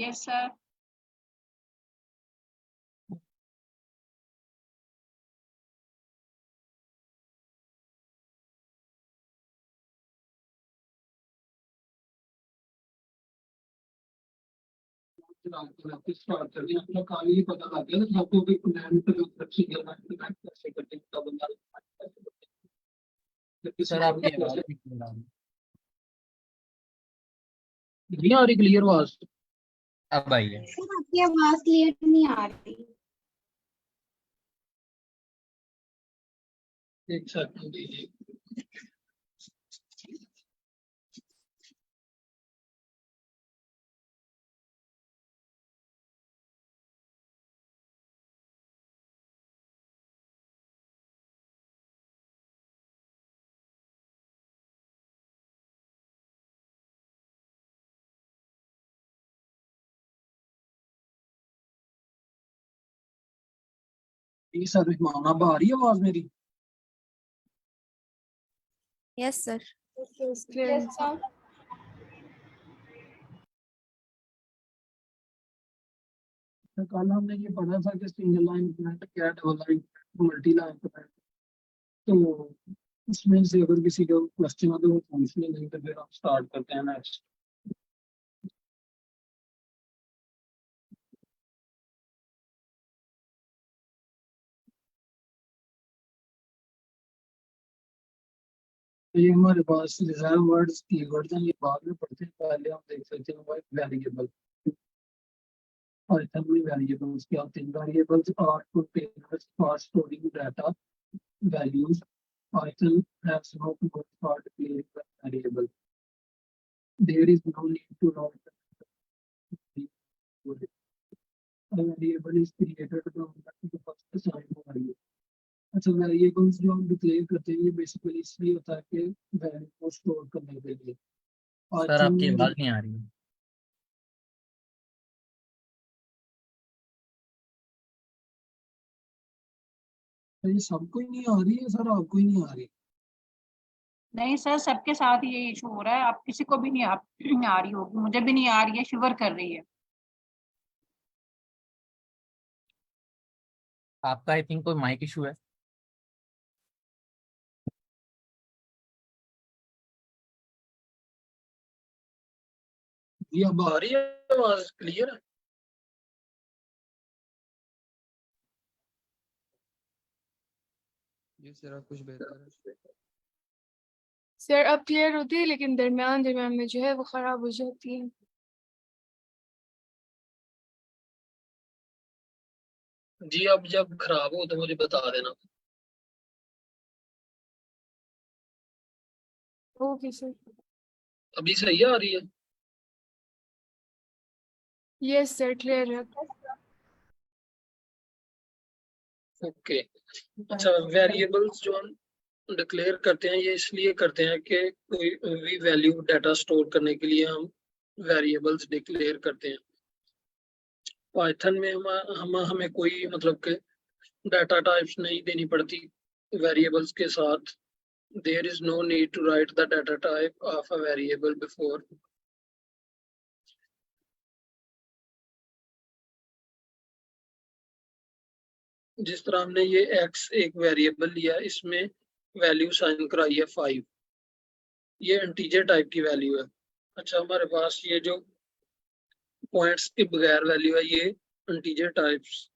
Yes sir. Start कर दिया अपना काम ही पता लग गया ना आपको भी प्लान पे अच्छी कैसे करते हैं तब बंदा सर आपकी आवाज नहीं क्लियर आ रही। नहीं आ रही क्लियर आवाज? अब आई है। सर आपकी आवाज क्लियर नहीं आ रही। एक सेकंड दीजिए। ये सर माना आ रही है आवाज मेरी? Yes sir. Yes sir. कल हमने ये पढ़ा था कि सिंगल लाइन कमेंट क्या है, double line multi line comment. तो इसमें से अगर किसी का क्वेश्चन हो तो वो पूछ लें, नहीं तो फिर हम स्टार्ट करते हैं नेक्स्ट। तो ये हमारे पास रिजर्व वर्ड्स कीवर्ड्स हैं, ये बाद में पढ़ते हैं। पहले हम देख सकते हैं वेरिएबल। पाइथन में वेरिएबल्स क्या होते हैं? Variables are containers for storing data values. Python has no code for declaring a variable. There is no need to write a variable is created from the first assigned value. अच्छा, variables जो हम declare करते हैं ये basically इसलिए होता है कि वैल्यू को स्टोर करने के लिए। सर आपकी आवाज नहीं आ रही है। ये सबको ही नहीं आ रही है सर, आपको ही नहीं आ रही? नहीं सर, सबके साथ ये इशू हो रहा है। आप किसी को भी नहीं आ रही होगी, मुझे भी नहीं आ रही है, शिवर कर रही है। आपका आई थिंक कोई माइक इशू है। ये अब आ रही है आवाज क्लियर है? ये सर कुछ बेहतर है। सर अब क्लियर होती है, लेकिन दरमियान दरमियान में जो है वो खराब हो जाती है। जी, अब जब खराब हो तो मुझे बता देना। Okay sir. अभी सही आ रही है? यस सर, क्लियर है। ओके। अच्छा, वेरिएबल्स जो हम डिक्लेयर करते हैं ये इसलिए करते हैं कि कोई भी वैल्यू डाटा स्टोर करने के लिए हम वेरिएबल्स डिक्लेयर करते हैं। पाइथन में हमें कोई मतलब के डाटा टाइप्स नहीं देनी पड़ती वेरिएबल्स के साथ। There is no need to write the data type of a variable before. जिस तरह हमने ये x एक वेरिएबल लिया, इसमें वैल्यू साइन कराई है 5, ये इंटीजर टाइप की वैल्यू है। अच्छा, हमारे पास ये जो पॉइंट्स के बगैर वैल्यू है ये इंटीजर टाइप्स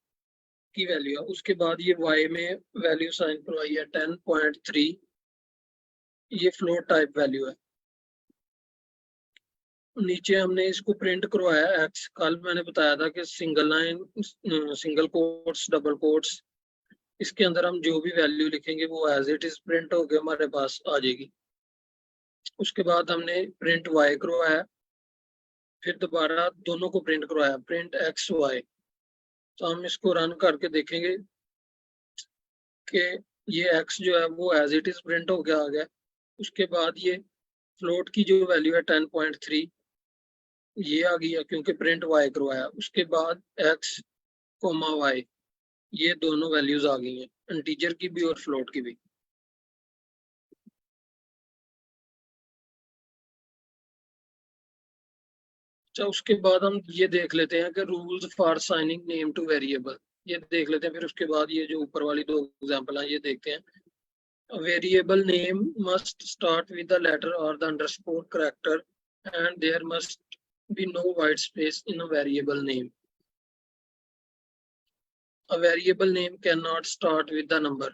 की वैल्यू है। उसके बाद ये y में वैल्यू साइन करवाई है 10.3, ये फ्लोट टाइप वैल्यू है। नीचे हमने इसको प्रिंट करवाया x। कल मैंने बताया था कि single line, single quotes, double quotes, इसके अंदर हम जो भी वैल्यू लिखेंगे वो एज इट इज प्रिंट होकर हमारे पास आ जाएगी। उसके बाद हमने प्रिंट y करवाया, फिर दोबारा दोनों को प्रिंट करवाया, प्रिंट x y। तो हम इसको रन करके देखेंगे कि ये x जो है वो एज इट इज प्रिंट होके आ गया। उसके बाद ये फ्लोट की जो वैल्यू है 10.3 ये आ गई है क्योंकि प्रिंट y करवाया। उसके बाद x, y, ये दोनों वैल्यूज आ गई हैं, इंटीजर की भी और फ्लोट की भी। अच्छा, उसके बाद हम ये देख लेते हैं कि rules for signing name two variable, ये देख लेते हैं। फिर उसके बाद ये जो ऊपर वाली दो एग्जांपल हैं ये देखते हैं। A variable name must start with the letter or the underscore character, and there must be no white space in a variable name. A variable name cannot start with the number.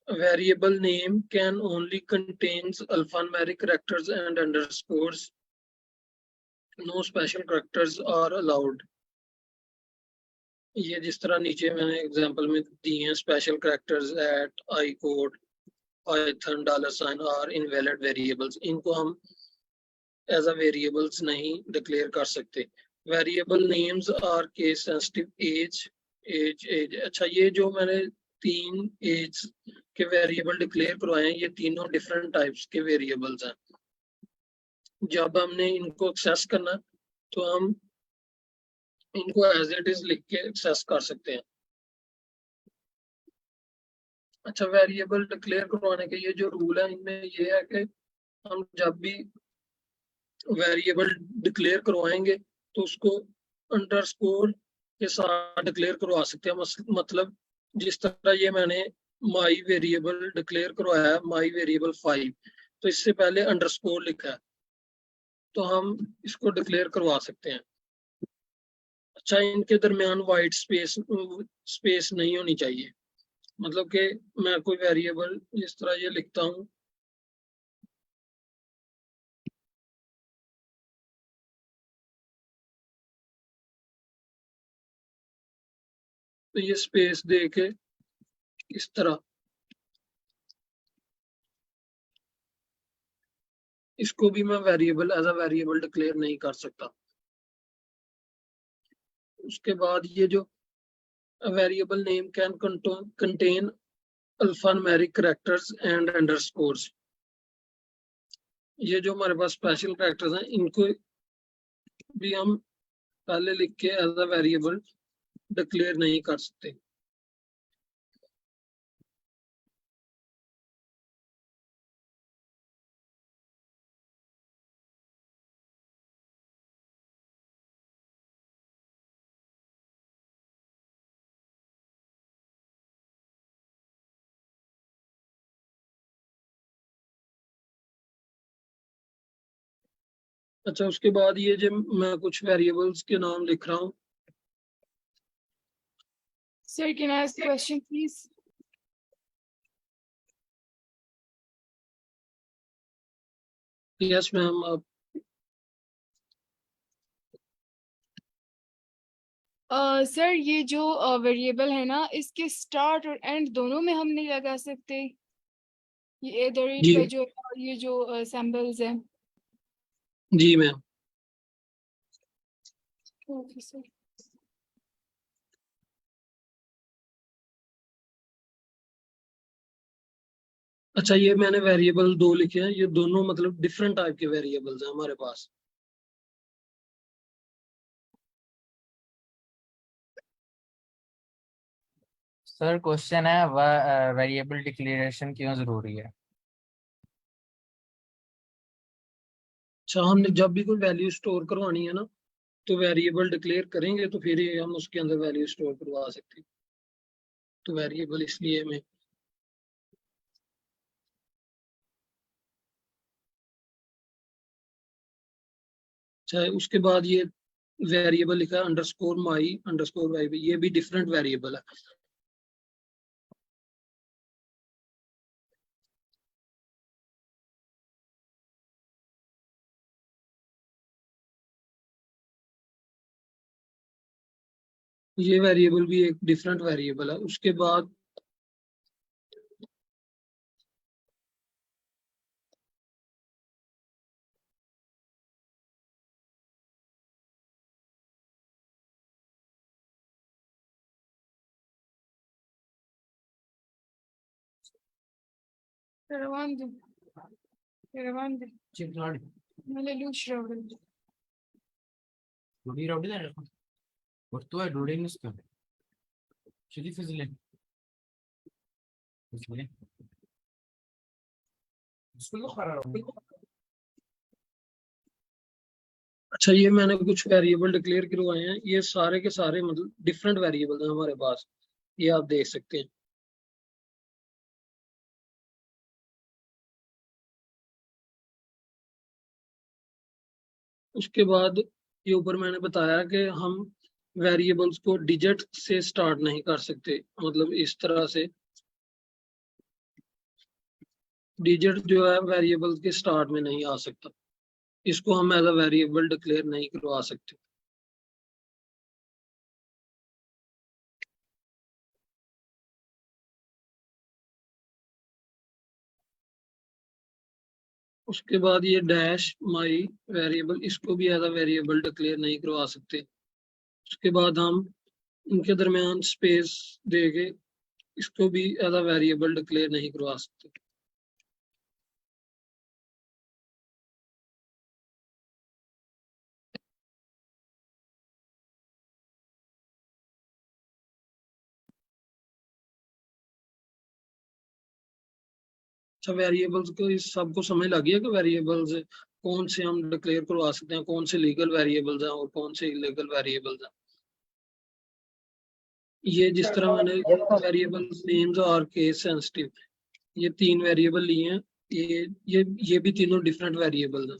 A variable name can only contains alphanumeric characters and underscores. No special characters are allowed. ये जिस तरह नीचे मैंने example में दिए हैं, special characters at, I code, Python, $, और invalid variables, इनको हम एज अ वेरिएबल्स नहीं डिक्लेयर कर सकते। Variable names are case sensitive. As, अच्छा, ये जो मैंने 3 एज के वेरिएबल डिक्लेयर करवाए हैं, ये तीनों डिफरेंट टाइप्स के वेरिएबल्स हैं। जब हमने इनको एक्सेस करना तो हम इनको एज इट इज लिख के एक्सेस कर सकते हैं। अच्छा, वेरिएबल डिक्लेयर करवाने के ये जो रूल है, इनमें ये है कि हम जब भी वेरिएबल डिक्लेयर करवाएंगे तो उसको अंडरस्कोर के साथ डिक्लेयर करवा सकते हैं। मतलब जिस तरह ये मैंने माई वेरिएबल डिक्लेयर करवाया है, माई वेरिएबल 5, तो इससे पहले अंडरस्कोर लिखा है, तो हम इसको डिक्लेयर करवा सकते हैं। अच्छा, इनके दरमियान वाइट स्पेस नहीं होनी चाहिए। मतलब कि मैं कोई वेरिएबल इस तरह ये लिखता हूँ, तो ये स्पेस दे के इस तरह इसको भी मैं variable as a variable declare नहीं कर सकता। उसके बाद ये जो variable name can contain alphanumeric characters and underscores, ये जो हमारे पास स्पेशल कैरेक्टर्स हैं, इनको भी हम पहले लिख के एज अ वेरिएबल डिक्लेयर नहीं कर सकते। अच्छा, उसके बाद ये जो मैं कुछ वेरिएबल्स के नाम लिख रहा हूँ। Sir, can I ask a question, please? Yes ma'am, आप सर, ये जो वेरिएबल है ना, इसके स्टार्ट और एंड दोनों में हम नहीं लगा सकते? ये एट जी का जो ये जो सिंबल्स है। जी मैम। Okay sir. अच्छा, ये मैंने वेरिएबल 2 लिखे हैं, ये दोनों मतलब डिफरेंट टाइप के वेरिएबल्स हैं हमारे पास। सर क्वेश्चन है वेरिएबल डिक्लेरेशन क्यों जरूरी है? अच्छा, हमने जब भी कोई वैल्यू स्टोर करवानी है ना, तो वेरिएबल डिक्लेयर करेंगे तो फिर ही हम उसके अंदर वैल्यू स्टोर करवा सकते हैं। तो वेरिएबल इसलिए हमें चाहे। उसके बाद ये वेरिएबल लिखा है अंडरस्कोर माई अंडरस्कोर वाई, ये भी डिफरेंट वेरिएबल है। ये वेरिएबल भी एक डिफरेंट वेरिएबल है। उसके बाद Karavande. Karavande. Chip Lord. Hallelujah. Rudy Rowdy there. What to I doing this to? Chili fizzling. Fizzling. School खरा अच्छा, ये मैंने कुछ वेरिएबल डिक्लेयर करवाए हैं, ये सारे के सारे मतलब डिफरेंट वेरिएबल हैं हमारे पास, ये आप देख सकते हैं। उसके बाद ये ऊपर मैंने बताया कि हम वेरिएबल्स को डिजिट से स्टार्ट नहीं कर सकते, मतलब इस तरह से डिजिट जो है वेरिएबल के स्टार्ट में नहीं आ सकता, इसको हम एज अ वेरिएबल डिक्लेयर नहीं करवा सकते। उसके बाद ये डैश माई वेरिएबल, इसको भी एज अ वेरिएबल डिक्लेयर नहीं करवा सकते। उसके बाद हम इनके दरमियान स्पेस देके इसको भी एज अ वेरिएबल डिक्लेयर नहीं करवा सकते। अच्छा, वेरिएबल्स को इस सबको समझ लग गया कि वेरिएबल्स कौन से हम डिक्लेयर करवा सकते हैं, कौन से लीगल वेरिएबल्स हैं और कौन से इलीगल वेरिएबल्स हैं। ये जिस तरह मैंने वेरिएबल्स नेम्स और केस सेंसिटिव, ये 3 वेरिएबल लिए हैं, ये भी तीनों डिफरेंट वेरिएबल हैं।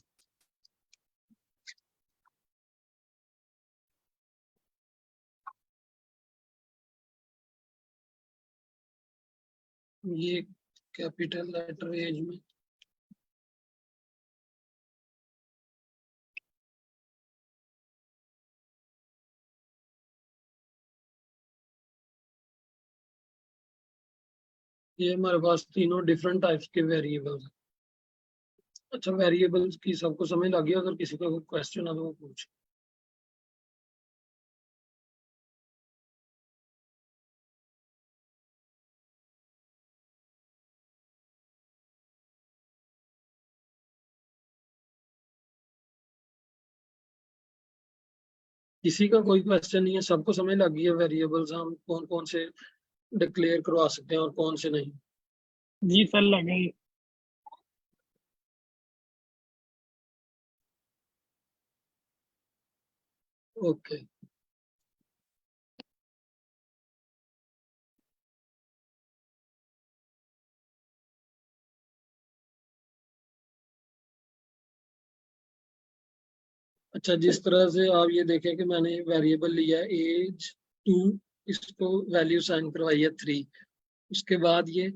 ये कैपिटल लेटर एज में ये हमारे पास तीनों डिफरेंट टाइप्स के वेरिएबल्स हैं। अच्छा, वेरिएबल्स की सबको समझ लग गया? अगर किसी का कोई क्वेश्चन है तो वो पूछ। किसी का कोई क्वेश्चन नहीं है? सबको समझ लग गई है वेरिएबल्स हम कौन कौन से डिक्लेयर करवा सकते हैं और कौन से नहीं? जी सर, लगे। ओके। अच्छा, जिस तरह से आप ये देखें कि मैंने वेरिएबल लिया एज 2, इसको वैल्यू साइन करवाई है 3, उसके बाद ये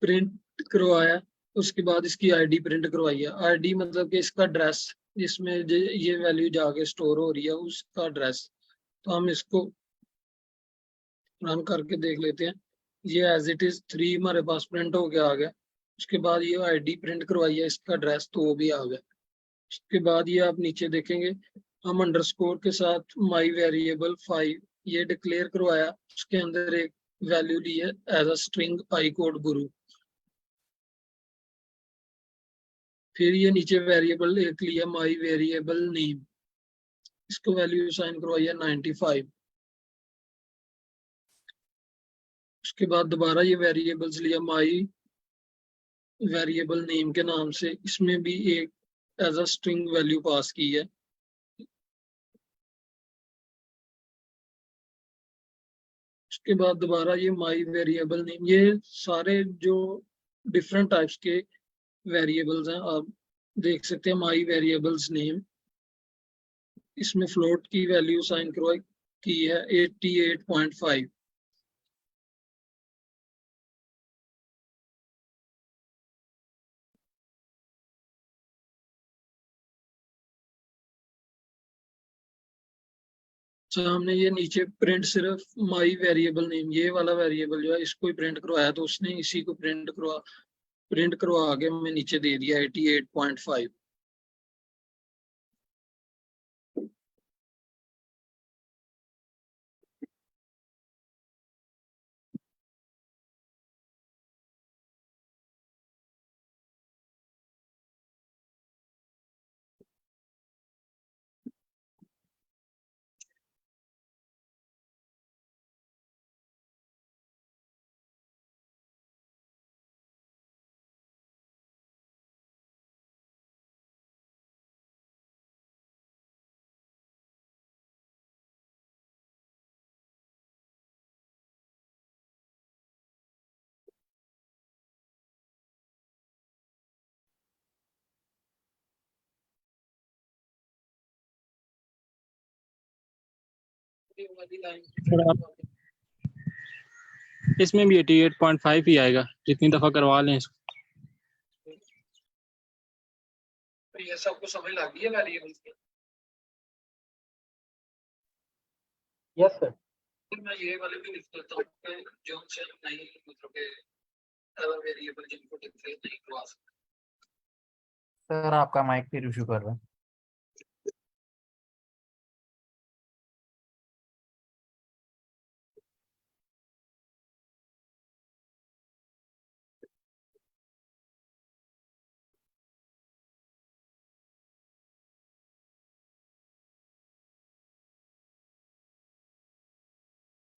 प्रिंट करवाया, उसके बाद इसकी आईडी प्रिंट करवाई है। आईडी मतलब कि इसका एड्रेस, जिसमें ये वैल्यू जाके स्टोर हो रही है उसका एड्रेस। तो हम इसको रन करके देख लेते हैं। ये एज इट इज 3 हमारे पास प्रिंट होके आ गया। उसके बाद ये आईडी प्रिंट करवाई है, इसका एड्रेस तो वो भी आ गया। उसके बाद ये आप नीचे देखेंगे हम अंडरस्कोर के साथ माई वेरिएबल 5 ये डिक्लेयर करवाया, उसके अंदर एक वैल्यू ली है as a string I code guru. फिर ये नीचे वेरिएबल एक लिया माई वेरिएबल नेम, इसको वैल्यू साइन करवाई है 95। उसके बाद दोबारा ये वेरिएबल्स लिया माई वेरिएबल नेम के नाम से, इसमें भी एक as a string value pass की है। उसके बाद दोबारा ये माई वेरिएबल नेम, ये सारे जो डिफरेंट टाइप्स के वेरिएबल्स हैं आप देख सकते हैं। माई वेरिएबल्स नेम, इसमें फ्लोट की वैल्यू साइन करवाई की है 88.5। अच्छा, हमने ये नीचे प्रिंट सिर्फ माई वेरिएबल नेम, ये वाला वेरिएबल जो है इसको ही प्रिंट करवाया, तो उसने इसी को प्रिंट करवा के हमें नीचे दे दिया 88.5। ये वाली लाइन सर आप इसमें भी 88.5 ही आएगा, जितनी दफा करवा लें इसको। तो ये सबको समझ लग गई है वेरिएबल्स की? Yes sir. फिर मैं ये वाले भी लिख देता हूँ कि जो से नहीं मतलब के वेरिएबल जिनको डिक्लेयर नहीं करवा सकते। सर आपका माइक फिर इशू कर रहा है।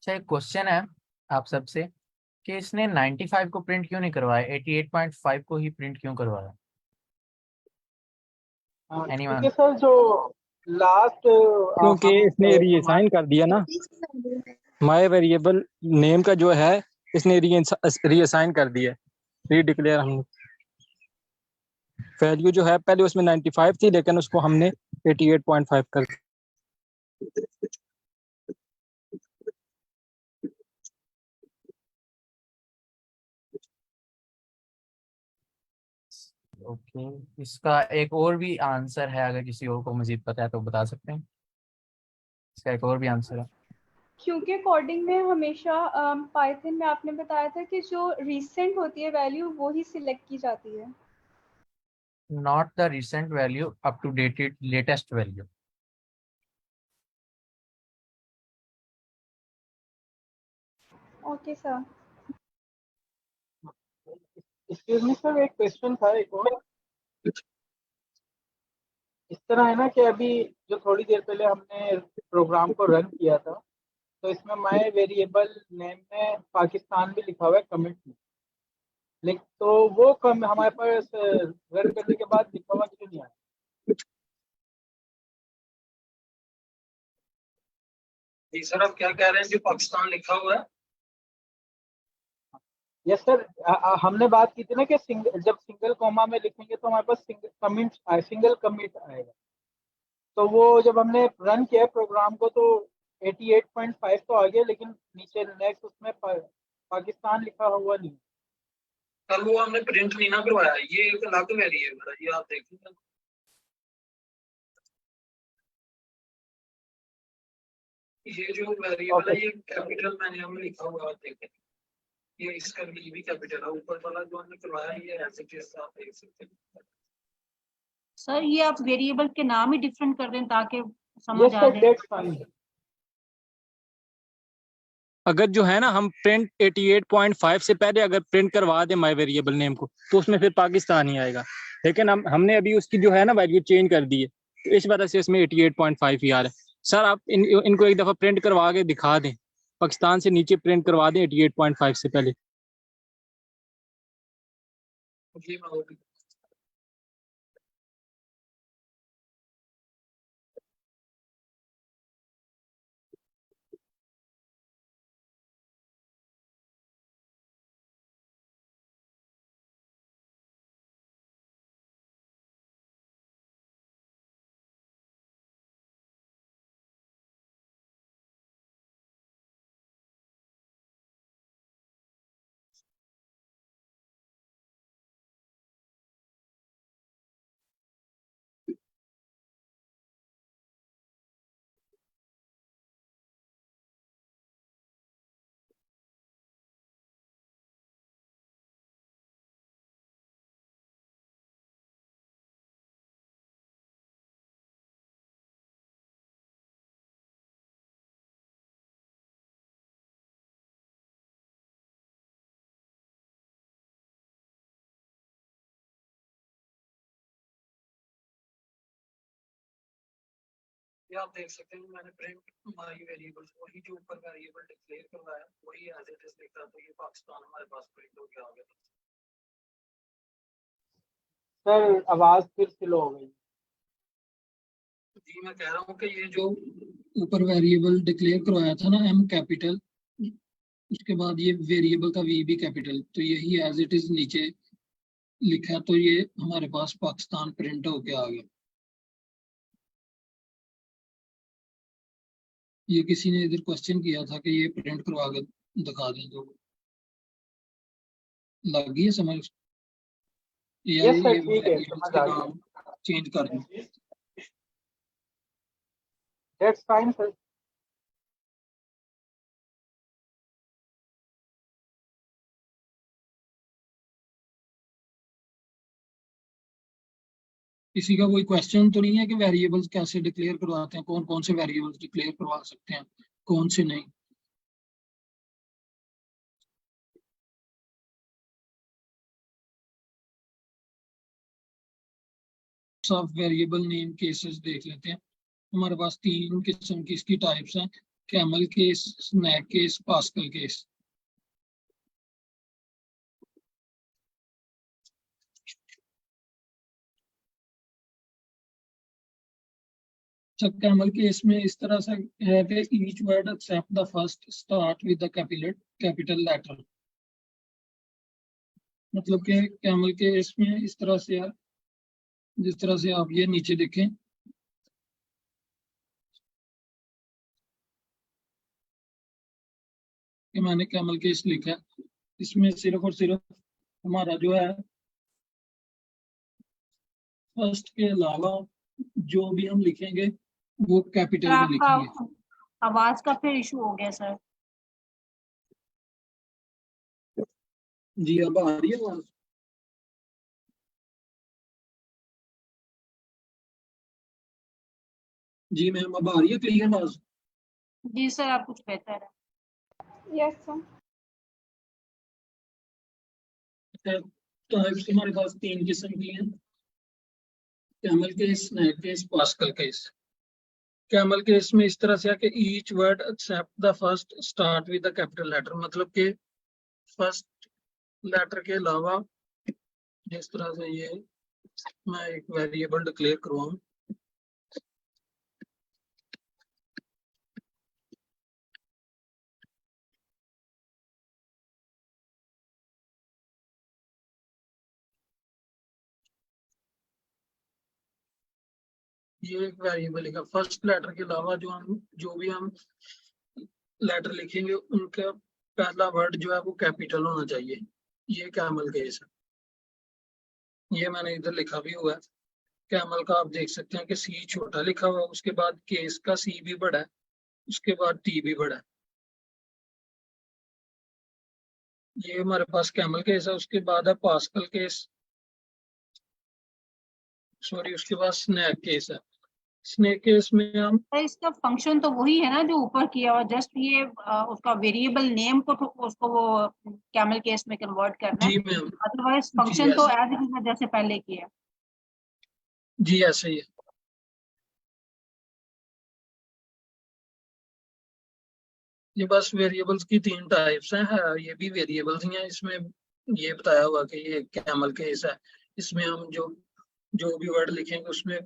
अच्छा एक क्वेश्चन है आप सबसे कि इसने 95 को प्रिंट क्यों नहीं करवाया, 88.5 को ही प्रिंट क्यों करवाया? Anyone? क्योंकि सर जो लास्ट क्योंकि इसने रीअसाइन कर दिया ना, माय वेरिएबल नेम का जो है इसने रीअसाइन कर दिया, रीडिक्लेयर हमने। वैल्यू जो है पहले उसमें 95 थी, लेकिन उसको हमने 88.5 कर दिया। ओके इसका एक और भी आंसर है, अगर किसी और को मजीद पता है तो बता सकते हैं। इसका एक और भी आंसर है, क्योंकि कोडिंग में हमेशा पाइथन में आपने बताया था कि जो रिसेंट होती है वैल्यू वो ही सिलेक्ट की जाती है। Not the recent value, up to dated latest value. Okay sir. Excuse me sir, एक क्वेश्चन था एक और। इस तरह है ना कि अभी जो थोड़ी देर पहले हमने प्रोग्राम को रन किया था, तो इसमें माय वेरिएबल नेम में पाकिस्तान भी लिखा हुआ है कमिट में, लेकिन तो वो हमारे पास रन करने के बाद लिखा हुआ क्यों नहीं आया? जी सर आप क्या कह रहे हैं, जो पाकिस्तान लिखा हुआ है? यस सर, हमने बात की थी ना कि जब सिंगल कॉमा में लिखेंगे तो हमारे पास सिंगल कमिट आएगा। तो वो जब हमने रन किया प्रोग्राम को तो 88.5 तो आ गया, लेकिन नीचे नेक्स्ट उसमें पाकिस्तान लिखा हुआ नहीं। कल वो हमने प्रिंट नहीं ना करवाया, ये एक अलग वेरिएबल है, ये आप देखेंगे। ये जो वेरिएबल है ये कैपिटल मैंने हमने लिखा हुआ है, देखें ये इसका भी कैपिटल है, ऊपर वाला जो हमने करवाया ये ऐसे जैसा आप देख सकते हैं। सर ये आप वेरिएबल के नाम ही डिफरेंट कर दें ताकि समझ यस आ सर, जाए। That's fine. अगर जो है ना हम प्रिंट 88.5 से पहले अगर प्रिंट करवा दें माय वेरिएबल नेम को तो उसमें फिर पाकिस्तान ही आएगा, लेकिन हमने अभी उसकी जो है ना वैल्यू चेंज कर दी है, तो इस वजह से इसमें 88.5 ही आ रहा है। सर आप इनको एक दफ़ा प्रिंट करवा के दिखा दें, पाकिस्तान से नीचे प्रिंट करवा दें 88.5 से पहले। जी मैं वो भी ये आप देख सकते हैं, मैंने प्रिंट माय वेरिएबल्स वही जो ऊपर वेरिएबल डिक्लेयर करवाया वही एज इट इज लिखा, तो ये पाकिस्तान हमारे पास प्रिंट हो गया आ गया। सर आवाज फिर स्लो हो गई। जी मैं कह रहा हूँ कि ये जो ऊपर वेरिएबल डिक्लेयर करवाया था ना एम कैपिटल, उसके बाद ये वेरिएबल का वी भी कैपिटल, तो यही एज इट इज नीचे लिखा, तो ये हमारे पास पाकिस्तान प्रिंट होके आ गया। ये किसी ने इधर क्वेश्चन किया था कि ये प्रिंट करवा के दिखा दें, तो लग गई है समझ? यस सर, ठीक है, समझ आ गया। चेंज कर दूं? That's fine sir. किसी का कोई क्वेश्चन तो नहीं है कि वेरिएबल्स कैसे डिक्लेयर करवाते हैं, कौन कौन से वेरिएबल्स डिक्लेयर करवा सकते हैं, कौन से नहीं? सब वेरिएबल नेम केसेस देख लेते हैं। हमारे पास 3 किस्म की इसकी टाइप्स हैं, camel case, snake case, Pascal case. सब कैमल केस में इस तरह से है कि each word except the first start with the capital letter. मतलब कि कैमल केस में इस तरह से है, जिस तरह से आप ये नीचे देखें, कि मैंने कैमल केस लिखा है, इसमें सिर्फ और सिर्फ हमारा जो है फर्स्ट के अलावा जो भी हम लिखेंगे वो कैपिटल में आपका लिखेंगे। आवाज का फिर इशू हो गया सर। जी अब आ रही है आवाज? जी मैम अब आ रही है क्लियर आवाज? जी सर, आप कुछ बेहतर है। Yes sir. टाइप्स हमारे पास 3 किस्म की हैं, camel case, snake case, Pascal case. Camel case में इस तरह से है कि each word except the first start with the capital letter, मतलब कि फर्स्ट लेटर के अलावा जिस तरह से ये मैं एक वेरिएबल डिक्लेयर करवाऊं, ये एक वेरिएबल है, फर्स्ट लेटर के अलावा जो भी हम लेटर लिखेंगे उनका पहला वर्ड जो है वो कैपिटल होना चाहिए। ये कैमल केस है। ये मैंने इधर लिखा भी हुआ है। कैमल का आप देख सकते हैं कि सी छोटा लिखा हुआ है, उसके बाद केस का सी भी बड़ा है, उसके बाद टी भी बड़ा है। ये हमारे पास कैमल केस है। उसके बाद है पास्कल केस, सॉरी उसके बाद स्नैक केस है। स्नैक केस में हम सर इसका फंक्शन तो वही है ना जो ऊपर किया हुआ, जस्ट ये उसका वेरिएबल नेम को उसको वो कैमल केस में कन्वर्ट करना है। जी मैम, अदरवाइज जी फंक्शन तो ऐसे, एज इट इज जैसे पहले किया। जी ऐसे ही है। ये बस वेरिएबल्स की 3 टाइप्स हैं, ये भी वेरिएबल्स ही हैं। इसमें ये बताया हुआ कि ये कैमल केस है, इसमें हम जो भी वर्ड लिखेंगे उसमें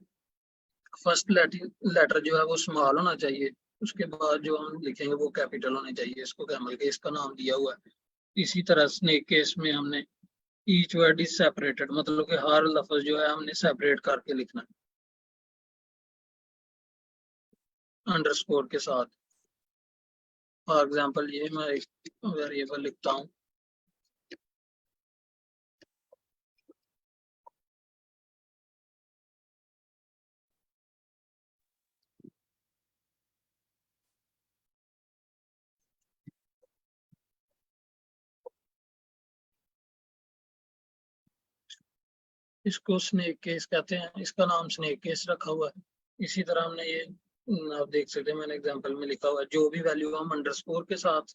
फर्स्ट लेटर जो है वो स्मॉल होना चाहिए, उसके बाद जो हम लिखेंगे वो कैपिटल होने चाहिए। इसको कैमल केस का नाम दिया हुआ है। इसी तरह स्नेक केस में हमने ईच वर्ड इज सेपरेटेड, मतलब कि हर लफ्ज जो है हमने सेपरेट करके लिखना है अंडरस्कोर के साथ। फॉर एग्जांपल ये मैं एक वेरिएबल लिखता हूँ, इसको स्नेक केस कहते हैं, इसका नाम स्नेक केस रखा हुआ है। इसी तरह हमने ये आप देख सकते हैं मैंने एग्जांपल में लिखा हुआ है, जो भी वैल्यू हम अंडरस्कोर के साथ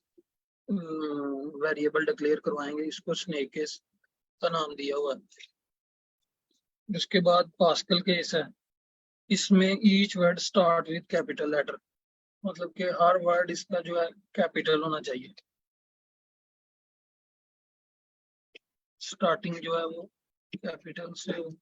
वेरिएबल डिक्लेयर करवाएंगे इसको स्नेक केस का नाम दिया हुआ है। उसके बाद पास्कल केस है, इसमें each word start with capital letter, मतलब कि हर वर्ड इसका जो है कैपिटल होना चाहिए। स्टार्टिंग जो है वो कैपिटल से हो।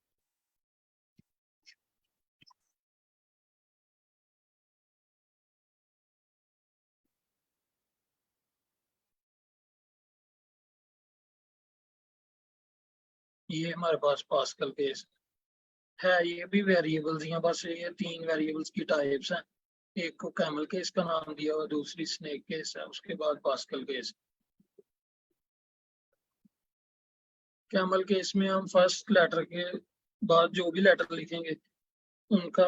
ये हमारे पास पास्कल केस है। ये भी वेरिएबल्स हैं, बस ये 3 वेरिएबल्स की टाइप्स हैं। एक को कैमल केस का नाम दिया हुआ, दूसरी स्नेक केस है, उसके बाद पास्कल केस। कैमल केस में हम फर्स्ट लेटर के बाद जो भी लेटर लिखेंगे उनका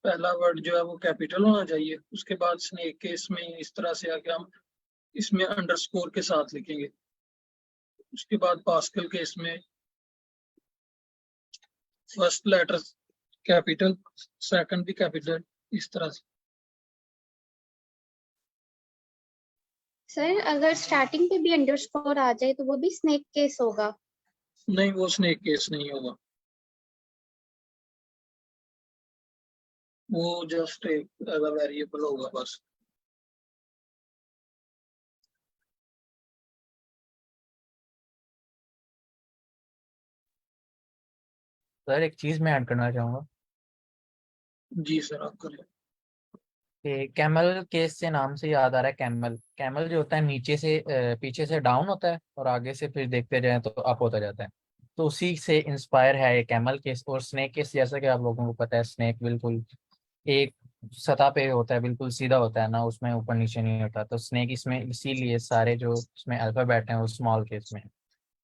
पहला वर्ड जो है वो कैपिटल होना चाहिए। उसके बाद स्नेक केस में इस तरह से आके हम इसमें अंडरस्कोर के साथ लिखेंगे। उसके बाद पास्कल केस में फर्स्ट लेटर कैपिटल, सेकंड भी कैपिटल, इस तरह से। सर अगर स्टार्टिंग पे भी अंडरस्कोर आ जाए तो वो भी स्नेक केस होगा? नहीं, वो स्नेक केस नहीं होगा, वो जस्ट एक एज अ वेरिएबल होगा बस। सर एक चीज मैं ऐड करना चाहूंगा जी सर, आप करें। कि कैमल केस से नाम से याद आ रहा है, कैमल कैमल जो होता है नीचे से पीछे से डाउन होता है और आगे से फिर देखते जाएं तो अप होता जाता है, तो उसी से इंस्पायर है ये कैमल केस। और स्नेक केस जैसा कि आप लोगों को पता है, स्नेक बिल्कुल एक सतह पे होता है, बिल्कुल सीधा होता है ना, उसमें ऊपर नीचे नहीं होता। तो स्नेक इसमें इसीलिए सारे जो इसमें अल्फाबेट हैं वो स्मॉल केस में है।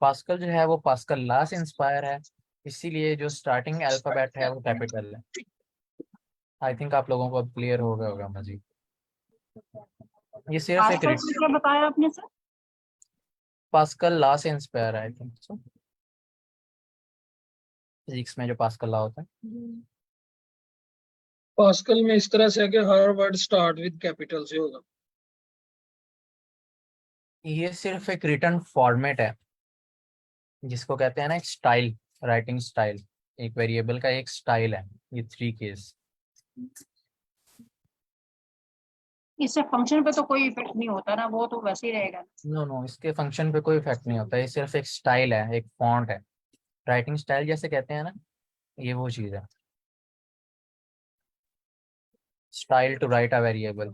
पास्कल जो है वो पास्कल लॉ से इंस्पायर है, इसीलिए जो स्टार्टिंग अल्फाबेट है वो कैपिटल है। आई थिंक आप लोगों को अब क्लियर हो गया होगा मजीद। ये सिर्फ एक पास्कल से क्या बताया आपने सर? पास्कल लॉ से इंस्पायर है आई थिंक सो, फिजिक्स में जो पास्कल लॉ होता है। पास्कल में इस तरह से है कि हर वर्ड स्टार्ट विद कैपिटल से होगा। ये सिर्फ एक रिटर्न फॉर्मेट है जिसको कहते हैं ना एक स्टाइल, राइटिंग स्टाइल। एक वेरिएबल का एक स्टाइल है ये 3 केस। इससे फंक्शन पे तो कोई इफेक्ट नहीं होता ना, वो तो वैसे ही रहेगा। नो नो, इसके फंक्शन पे कोई इफेक्ट नहीं होता, ये सिर्फ एक स्टाइल है, एक फॉन्ट है। राइटिंग स्टाइल जैसे कहते हैं ना, ये वो चीज है, style to write a variable.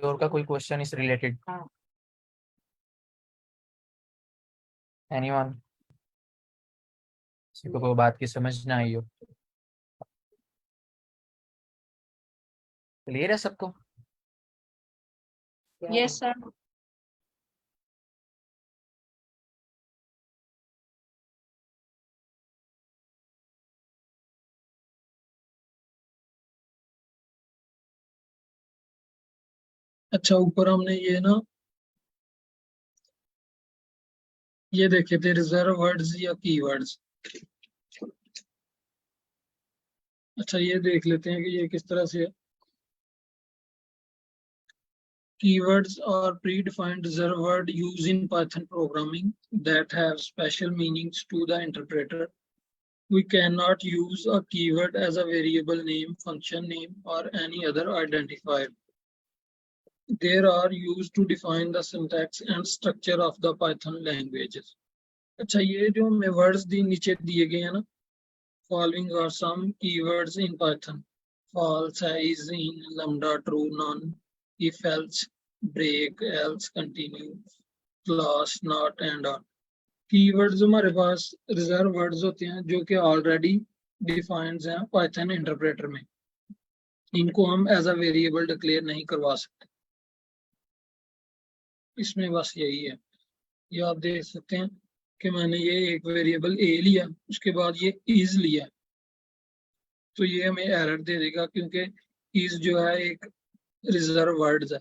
और का कोई क्वेश्चन इज रिलेटेड? एनीवन? किसी को कोई बात की समझ ना आई हो? क्लियर है सबको? Yes sir. अच्छा, ऊपर हमने ये ना ये देखे थे रिजर्व वर्ड्स या कीवर्ड्स। अच्छा, ये देख लेते हैं कि ये किस तरह से है। Keywords are predefined reserved word used in Python programming that have special meanings to the interpreter. We cannot use a keyword as a variable name, function name, or any other identifier. They are used to define the syntax and structure of the Python languages. अच्छा, ये जो हमें words नीचे दिए गए हैं ना, following are some keywords in Python. False, is, in, lambda, true, none, if else, break, else, continue, class, not, and on. Keywords हमारे पास रिजर्व वर्ड्स होते हैं जो कि ऑलरेडी डिफाइंड हैं पाइथन इंटरप्रेटर में। इनको हम एज अ वेरिएबल डिक्लेयर नहीं करवा सकते, इसमें बस यही है। ये आप देख सकते हैं कि मैंने ये एक वेरिएबल ए लिया, उसके बाद ये इज लिया, तो ये हमें एरर दे देगा क्योंकि इज जो है एक रिजर्व वर्ड्स है।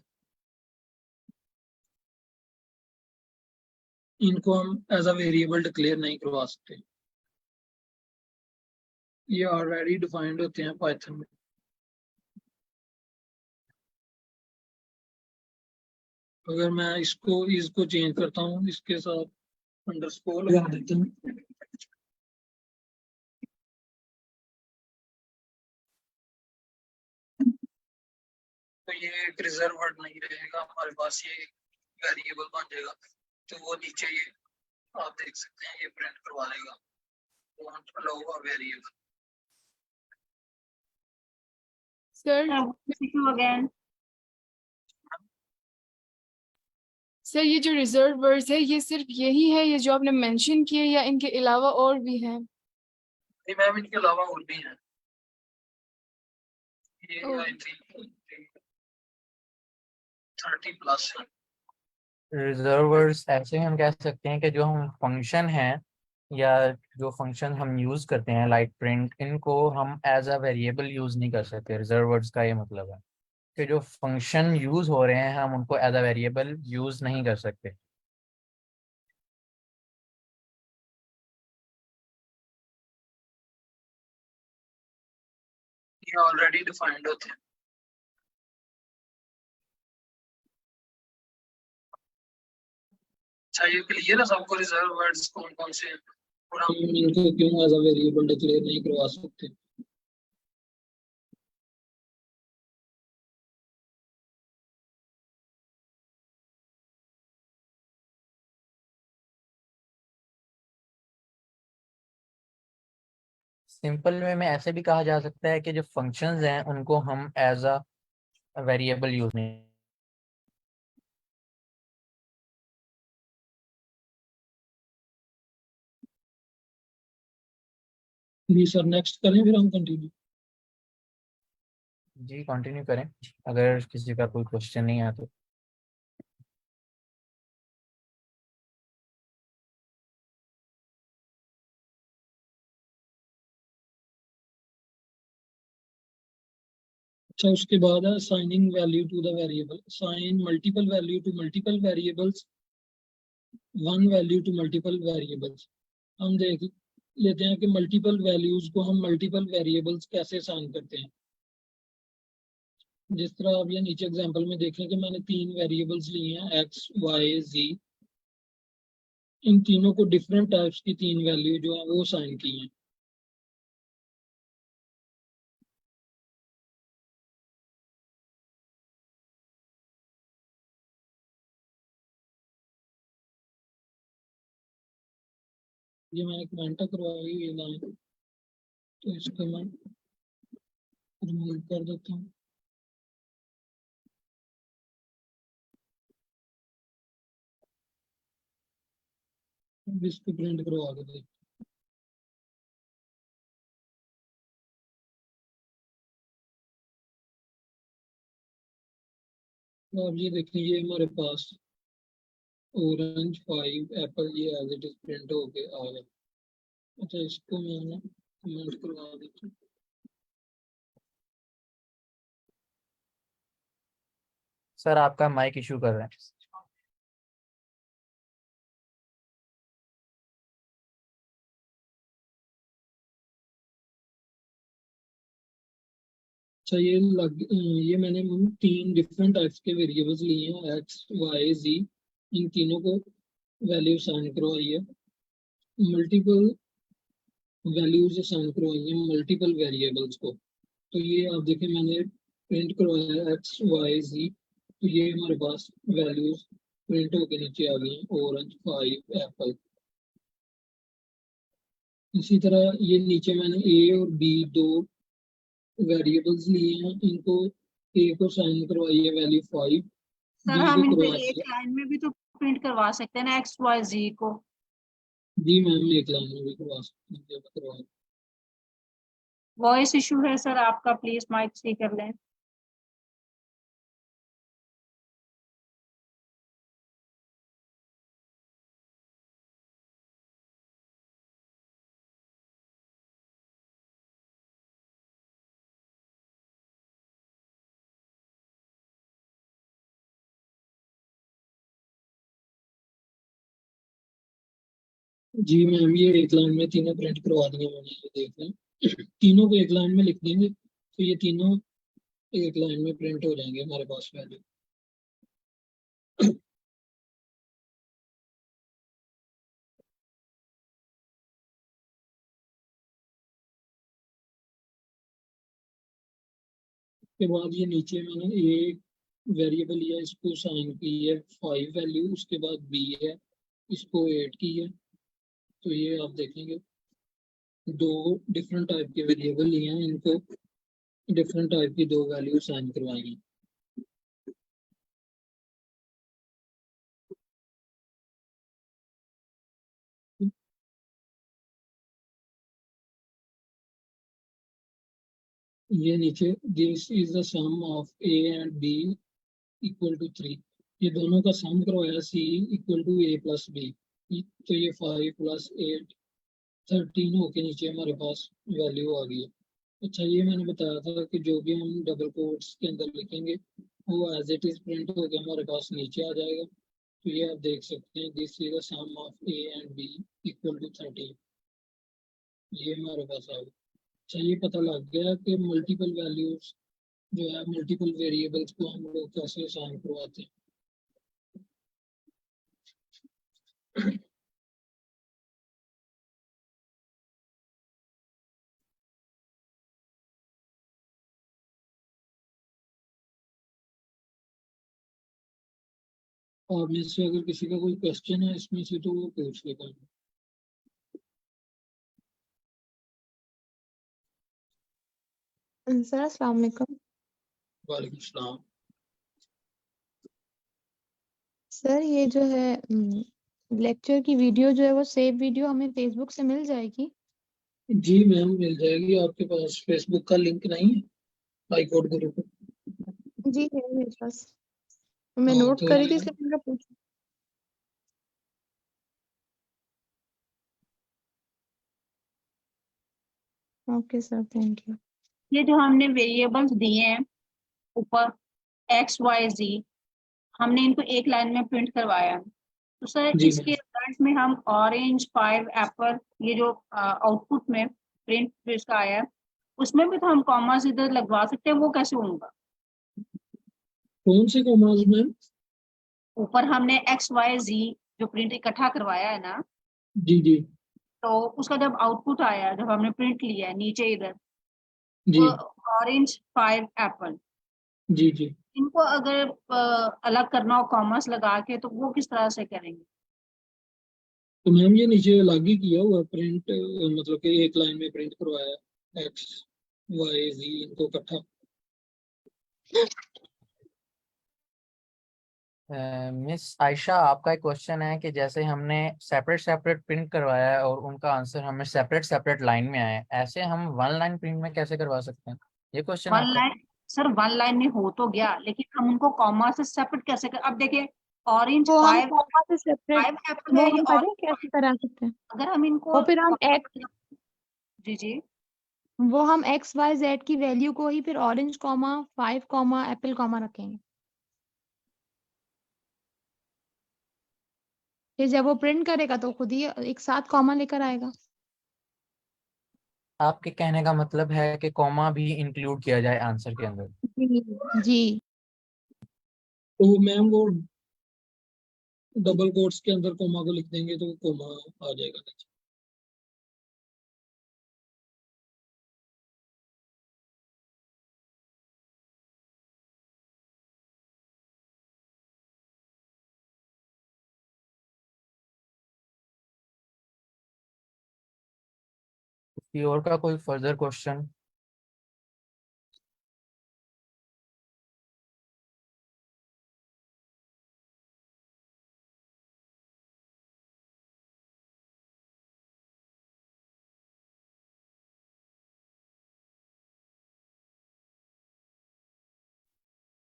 इनको हम एज अ वेरिएबल डिक्लेयर नहीं करवा सकते, ये ऑलरेडी डिफाइंड होते हैं पाइथन में। अगर मैं इसको चेंज करता हूँ, इसके साथ अंडरस्कोर लगा देता हूँ, तो ये एक रिजर्व वर्ड नहीं रहेगा हमारे पास, ये वेरिएबल बन जाएगा। तो वो नीचे ये आप देख सकते हैं, ये प्रिंट करवा लेगा वेरिएबल। सर अगेन सर ये जो रिजर्व वर्ड्स है ये सिर्फ यही है, ये जो आपने मेंशन किए, या इनके अलावा और भी हैं? नहीं मैम, इनके अलावा और भी हैं। ये ओह। आई थिंक 30+ है। रिजर्वर्स ऐसे हम कह सकते हैं कि जो हम फंक्शन हैं या जो फंक्शन हम यूज करते हैं लाइक प्रिंट, इनको हम एज अ वेरिएबल यूज नहीं कर सकते। रिजर्वर्स का ये मतलब है कि जो फंक्शन यूज हो रहे हैं हम उनको एज अ वेरिएबल यूज नहीं कर सकते। ये ऑलरेडी डिफाइंड होते हैं। अच्छा, ये क्लियर है सबको रिजर्व वर्ड्स कौन कौन से हैं और हम इनको क्यों एज अ वेरिएबल डिक्लेयर नहीं करवा सकते? सिंपल वे में ऐसे भी कहा जा सकता है कि जो फंक्शंस हैं उनको हम एज अ वेरिएबल यूज नहीं। जी सर, नेक्स्ट करें फिर हम कंटिन्यू। जी कंटिन्यू करें, अगर किसी का कोई क्वेश्चन नहीं है तो। अच्छा, उसके बाद है assigning value to the variable. Assign multiple value to multiple variables, one value to multiple variables. हम देख लेते हैं कि मल्टीपल वैल्यूज को हम मल्टीपल वेरिएबल्स कैसे असाइन करते हैं। जिस तरह आप ये नीचे एग्जांपल में देखें कि मैंने 3 वेरिएबल्स लिए हैं, एक्स वाई जी। इन तीनों को डिफरेंट टाइप्स की 3 वैल्यू जो है वो असाइन की हैं। ये मैंने कमेंट करवाई ये लाइन, तो इसको मैं रिमूव कर देता हूँ। अब इसको प्रिंट करवा के देख। तो अब ये देखिए, ये हमारे पास ऑरेंज 5 एप्पल ये एज इट इज प्रिंट होके आ गया। अच्छा, इसको मैंने कमेंट करवा देता हूँ। सर आपका माइक इशू कर रहे हैं। अच्छा, ये मैंने 3 डिफरेंट टाइप्स के वेरिएबल्स लिए हैं, एक्स वाई जी। इन तीनों को वैल्यू असाइन करवाई है, मल्टीपल वैल्यूज असाइन करवाई है मल्टीपल वेरिएबल्स को। तो ये आप देखें, मैंने प्रिंट करवाया है एक्स वाई जी। तो ये हमारे पास वैल्यूज प्रिंट होकर नीचे आ गई हैं, ऑरेंज 5 एप्पल। इसी तरह ये नीचे मैंने ए और बी 2 वेरिएबल्स लिए हैं, इनको ए को साइन करवाई है वैल्यू 5, सर बी हम को इनको करवाई एक है। लाइन में भी तो प्रिंट करवा सकते हैं ना, एक्स वाई जी को। जी मैम, एक लाइन में भी करवा सकते हैं, ये करवा। वॉइस इशू है सर आपका, प्लीज माइक सही कर लें। जी मैम, ये एक लाइन में तीनों प्रिंट करवा दिए मैंने, ये देख लें। तीनों को एक लाइन में लिख देंगे तो ये तीनों एक लाइन में प्रिंट हो जाएंगे हमारे पास वैल्यू। के बाद ये नीचे मैंने एक वेरिएबल लिया, इसको साइन की है 5 वैल्यू, उसके बाद बी है, इसको 8 की है। तो ये आप देखेंगे 2 डिफरेंट टाइप के वेरिएबल लिए हैं, इनको डिफरेंट टाइप की 2 वैल्यू साइन करवाएंगे। ये नीचे this is the sum of A and B equal to 3, ये दोनों का सम करवाया C equal to A plus B, तो ये 5 प्लस 8 13 होके नीचे हमारे पास वैल्यू आ गई है। अच्छा, ये मैंने बताया था कि जो भी हम डबल कोट्स के अंदर लिखेंगे वो एज इट इज प्रिंट होके हमारे पास नीचे आ जाएगा। तो ये आप देख सकते हैं, this is the sum of A and B equal to 13, ये हमारे पास आ गया। अच्छा, ये पता लग गया कि मल्टीपल वैल्यूज जो है, मल्टीपल वेरिएबल्स को हम लोग कैसे असाइन करवाते हैं। और में से अगर किसी का कोई क्वेश्चन है इसमें से तो वो पूछ लेगा। सर अस्सलाम वालेकुम। वालेकुम सलाम। सर ये जो है लेक्चर की वीडियो जो है वो सेव वीडियो हमें फेसबुक से मिल जाएगी? जी मैम, मिल जाएगी। आपके पास फेसबुक का लिंक नहीं है हाईकोर्ट ग्रुप? जी है मेरे पास, मैं हाँ नोट तो कर रही थी इसलिए मैंने पूछा। Okay sir, thank you. ये जो हमने वेरिएबल्स दिए हैं ऊपर एक्स वाई जी, हमने इनको एक लाइन में प्रिंट करवाया है। तो सर जी इसके मैम, रिजल्ट में हम ऑरेंज 5 एप्पल, ये जो आउटपुट में प्रिंट इसका आया है, उसमें भी तो हम कॉमास इधर लगवा सकते हैं, वो कैसे होगा? कौन से कॉमर्स मैम? ऊपर हमने एक्स वाई जी जो प्रिंट इकट्ठा करवाया है ना, जी जी तो उसका जब आउटपुट आया, जब हमने प्रिंट लिया है नीचे इधर जी ऑरेंज 5 एप्पल, जी जी। इनको अगर अलग करना हो कॉमर्स लगा के, तो वो किस तरह से करेंगे? तो मैम ये नीचे अलग ही किया हुआ प्रिंट, मतलब कि एक लाइन में प्रिंट करवाया है, एक्स वाई जी इनको इकट्ठा। मिस आयशा, आपका एक क्वेश्चन है कि जैसे हमने सेपरेट सेपरेट प्रिंट करवाया है और उनका आंसर हमें सेपरेट सेपरेट लाइन में आया है, ऐसे हम वन लाइन प्रिंट में कैसे करवा सकते हैं? ये क्वेश्चन है वन आपका? लाइन, सर वन लाइन में हो तो गया, लेकिन हम उनको कॉमा से सेपरेट कैसे कर? अब देखिए ऑरेंज वो हम 5 कॉमा से सेपरेट, 5 एप्पल वो है, ये हम पता है ऑरेंज कैसे 5। करा सकते हैं? अगर हम इनको वो फिर हम एक्स, जी जी, वो हम एक्स वाई जेड की वैल्यू को ही फिर orange comma 5 comma Apple comma रखेंगे। फिर जब वो प्रिंट करेगा तो खुद ही एक साथ कॉमा लेकर आएगा। आपके कहने का मतलब है कि कॉमा भी इंक्लूड किया जाए आंसर के अंदर? जी जी। तो मैम वो डबल कोट्स के अंदर कोमा को लिख देंगे तो कोमा आ जाएगा नीचे। किसी और का कोई फर्दर क्वेश्चन?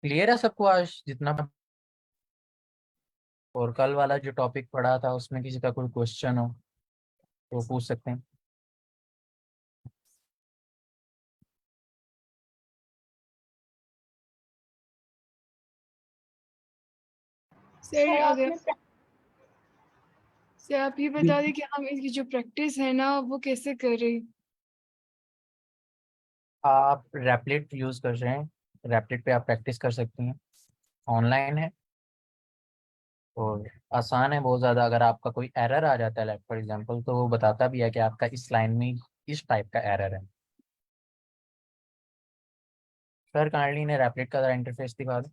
क्लियर है सबको आज जितना? और कल वाला जो टॉपिक पढ़ा था उसमें किसी का कोई क्वेश्चन हो तो पूछ सकते हैं। सर सर अगर आपने सर आप ये बता दें कि हम इसकी जो प्रैक्टिस है ना वो कैसे करें? आप रैपलेट यूज़ कर रहे हैं, रैपलेट पे आप प्रैक्टिस कर सकती हैं, ऑनलाइन है और आसान है बहुत ज़्यादा। अगर आपका कोई एरर आ जाता है फॉर एग्जांपल, तो वो बताता भी है कि आपका इस लाइन में इस टाइप का एरर है। सर काइंडली ने रैपलेट का इंटरफेस दिखा दें।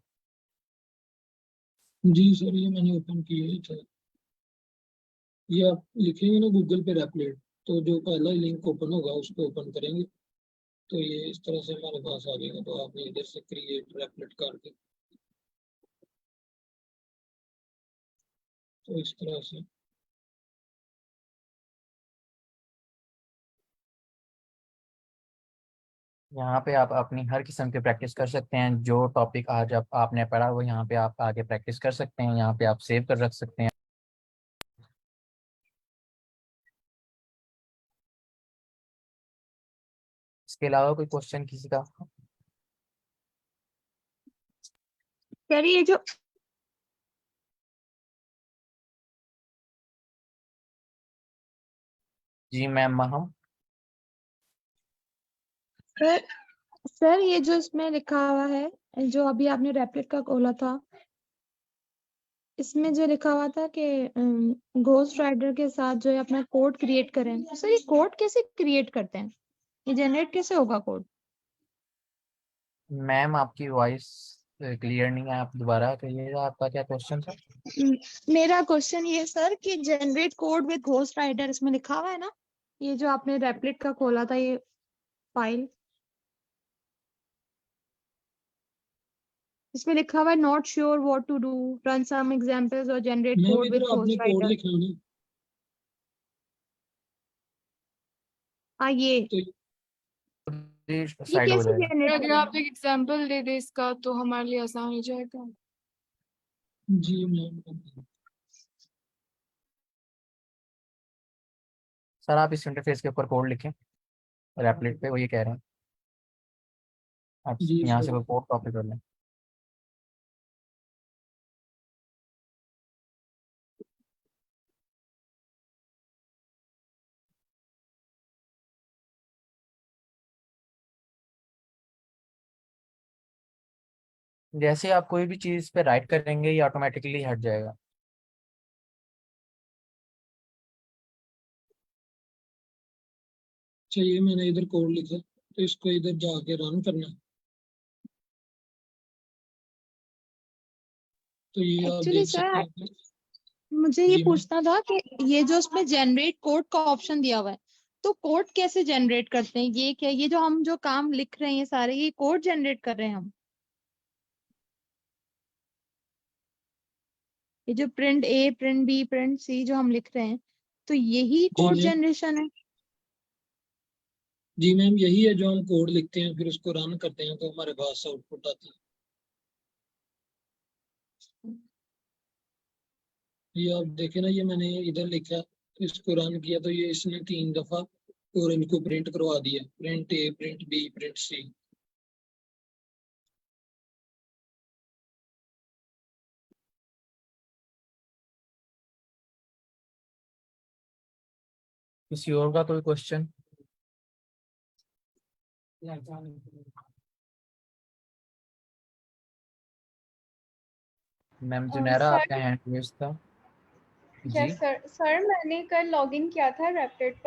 जी सर, ये मैंने ओपन किया है। तो ये आप लिखेंगे ना गूगल पे रैपलेट, तो जो पहला लिंक ओपन होगा उसको ओपन करेंगे तो ये इस तरह से हमारे पास आ जाएगा। तो आपने इधर से क्रिएट रैपलेट करके, तो इस तरह से यहाँ पे आप अपनी हर किस्म की प्रैक्टिस कर सकते हैं। जो टॉपिक आज आपने पढ़ा वो यहाँ पे आप आगे प्रैक्टिस कर सकते हैं। यहाँ पे आप सेव कर रख सकते हैं। इसके अलावा कोई क्वेश्चन किसी का? सर ये जो जी मैम महम। सर सर ये जो इसमें लिखा हुआ है, जो अभी आपने रैपलेट का खोला था, इसमें जो लिखा हुआ था कि घोस्ट राइडर के साथ जो है अपना कोड क्रिएट करें, तो सर ये कोड कैसे क्रिएट करते हैं? ये जनरेट कैसे होगा कोड? मैम आपकी वॉइस क्लियर नहीं है, आप दोबारा कहिएगा, आपका क्या क्वेश्चन था? मेरा क्वेश्चन ये है सर कि generate code with ghost writer इसमें लिखा हुआ है ना, ये जो आपने रैपलेट का खोला था ये फाइल, इसमें लिखा हुआ है not sure what to do, run some examples और जनरेट मैम कोड विद इधर आपने घोस्ट कोड राइडर। लिखा है ना, ये तो साइड हो कैसे जाएगा। जनरेट अगर करेंगे? आप एक एग्जांपल दे दे इसका तो हमारे लिए आसान हो जाएगा। जी मैम सर आप इस इंटरफेस के ऊपर कोड लिखें, रैपलेट पे वो ये कह रहे हैं, आप जी यहाँ से सर। वो कोड कॉपी कर लें। जैसे आप कोई भी चीज़ पे राइट करेंगे ये ऑटोमेटिकली हट जाएगा। चाहिए मैंने इधर कोड लिखा, तो इसको इधर जाके रन करना है। तो ये आप एक्चुअली देख सर सकते हैं कि मुझे ये जी मैम। पूछना था कि ये जो उसमें जनरेट कोड का ऑप्शन दिया हुआ है, तो कोड कैसे जनरेट करते हैं? ये क्या, ये जो हम जो काम लिख रहे हैं ये सारे, ये कोड जनरेट कर रहे हैं हम? ये जो प्रिंट ए, प्रिंट बी, प्रिंट सी जो हम लिख रहे हैं, तो यही जी कोड मैम। जनरेशन है? जी मैम यही है जो हम कोड लिखते हैं, फिर उसको रन करते हैं तो हमारे पास आउटपुट आती है। ये आप देखें ना, ये मैंने इधर लिखा, इसको रन किया तो ये इसने 3 दफा और इनको प्रिंट करवा दिया, प्रिंट ए, प्रिंट बी, प्रिंट सी। किसी और का कोई क्वेश्चन? मैम जुनैरा सर आपका हैंड रेज था। जी यस सर। सर मैंने कल लॉगिन किया था रैपलेट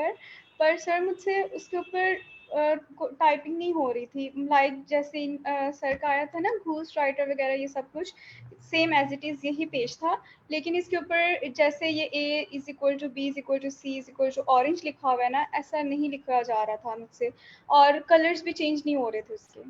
पर सर मुझसे उसके ऊपर टाइपिंग नहीं हो रही थी। लाइक जैसे सर का आया था ना घोस्ट राइटर वगैरह ये सब कुछ सेम एज इट इज़ यही पेज था, लेकिन इसके ऊपर जैसे ये A is equal to B is equal to C is equal to orange लिखा हुआ है ना, ऐसा नहीं लिखा जा रहा था मुझसे, और कलर्स भी चेंज नहीं हो रहे थे उसके।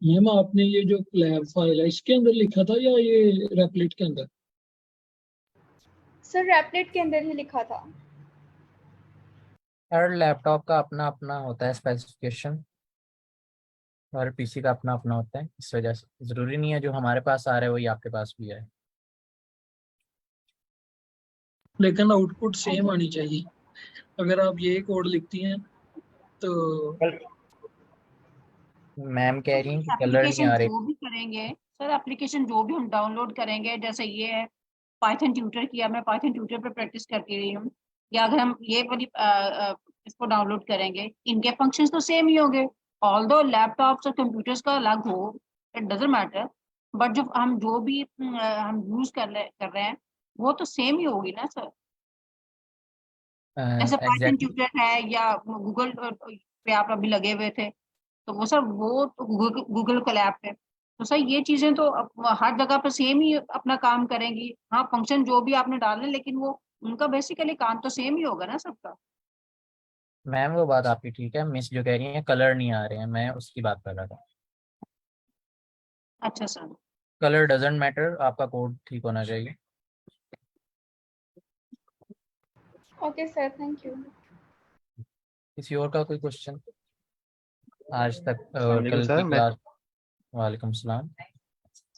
मैम आपने ये जो लैब फाइल है इसके अंदर लिखा था या ये रेपलेट के अंदर? सर रैपलेट के अंदर ही लिखा था। हर लैपटॉप का अपना अपना होता है स्पेसिफिकेशन, हर पीसी का अपना अपना होता है, इस वजह से जरूरी नहीं है जो हमारे पास आ रहा है वही आपके पास भी है। लेकिन आउटपुट सेम आनी चाहिए। अगर आप ये कोड लिखती हैं तो मैम कह रही हैं कि कलर नहीं एप्लीकेशन आ रहे। जो भी करेंगे सर, एप्लीकेशन जो भी हम डाउनलोड करेंगे, जैसे ये है पाइथन ट्यूटर किया, मैं पाइथन ट्यूटर पे प्रैक्टिस करती रही हूँ, या अगर हम ये वाली इसको डाउनलोड करेंगे, इनके फंक्शंस तो सेम ही होंगे। ऑल्दो लैपटॉप्स और कंप्यूटर्स का अलग हो, इट डजंट मैटर, बट जो हम हम यूज कर रहे हैं वो तो सेम ही होगी ना सर। जैसे पाइथन एग्जैक्टली। ट्यूटर है या गूगल पे आप अभी लगे हुए थे, तो वो सर वो तो गूगल कोलैब पे, तो सर ये चीजें तो हर जगह पर सेम ही अपना काम करेंगी। हाँ फंक्शन जो भी आपने डालने, लेकिन वो उनका बेसिकली काम तो सेम ही होगा ना सबका। मैम वो बात आपकी ठीक है, मिस जो कह रही है कलर नहीं आ रहे हैं, मैं उसकी बात कर रहा था। अच्छा सर। कलर डजंट मैटर, आपका कोड ठीक होना चाहिए। Okay sir, thank you. किसी और का कोई क्वेश्चन आज तक अस्सलाम वालेकुम कल सर। की क्लास? वालेकुम सलाम।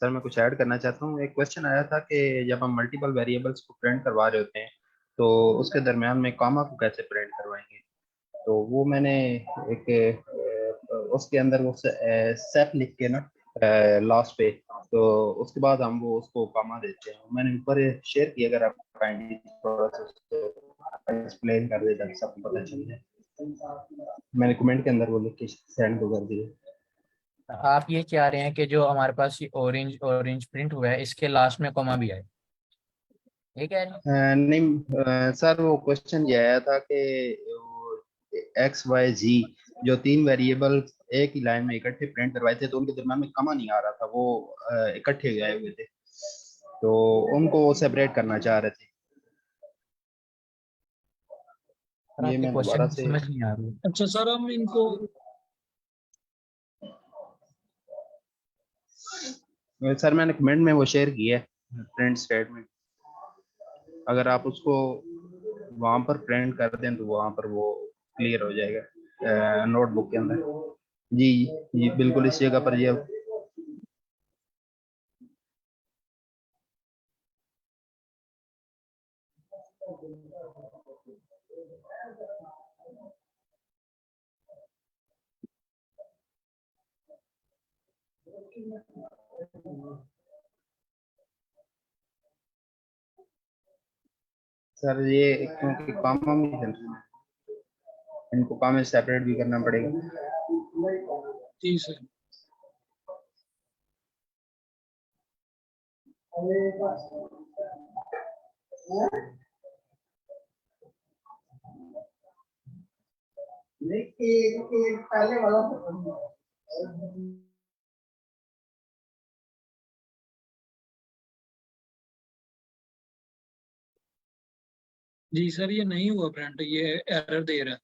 सर मैं कुछ ऐड करना चाहता हूँ। एक क्वेश्चन आया था कि जब हम मल्टीपल वेरिएबल्स को प्रिंट करवा रहे होते हैं तो उसके दरमियान में कॉमा को कैसे प्रिंट करवाएंगे। तो वो मैंने एक उसके अंदर वो सेप लिख के ना लास्ट पे, तो उसके बाद हम वो उसको कॉमा देते हैं। मैंने ऊपर शेयर किया, अगर आप काइंडली थोड़ा सा एक्सप्लेन कर दे ताकि सबको पता चल जाए। मैंने कमेंट के अंदर वो लिख के सेंड कर दिया। आप ये चाह रहे हैं कि जो हमारे पास ये ऑरेंज ऑरेंज प्रिंट हुआ है इसके लास्ट में कॉमा भी आए, ये कह रहे हैं? नहीं सर, वो क्वेश्चन ये आया था कि एक्स वाई जी जो तीन वेरिएबल एक ही लाइन में इकट्ठे प्रिंट करवाए थे, तो उनके दरम्यान में कमा नहीं आ रहा था, वो इकट्ठे गए हुए थे, तो उनको सेपरेट करना चाह रहे थे। सर ये आपके मैं दोबारा क्वेश्चन से समझ नहीं आ रही। अच्छा सर, हम इनको सर मैंने कमेंट में वो शेयर किया है प्रिंट स्टेटमेंट, अगर आप उसको वहां पर प्रिंट कर दें तो वहां पर वो क्लियर हो जाएगा नोटबुक के अंदर। जी जी बिल्कुल इस जगह पर ये सर ये क्योंकि काम भी चल रहे हैं, इनको काम में सेपरेट भी करना पड़ेगा। जी सर। पहले वाला जी सर, ये नहीं हुआ प्रिंट, ये एरर दे रहा है।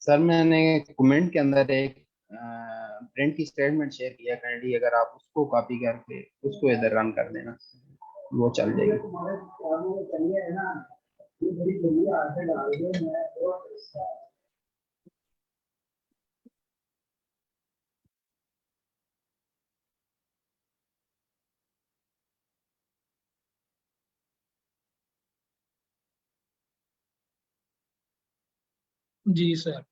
सर मैंने कमेंट के अंदर एक प्रिंट की स्टेटमेंट शेयर किया, काइंडली अगर आप उसको कॉपी करके उसको इधर रन कर देना, वो चल जाएगी। जी sir.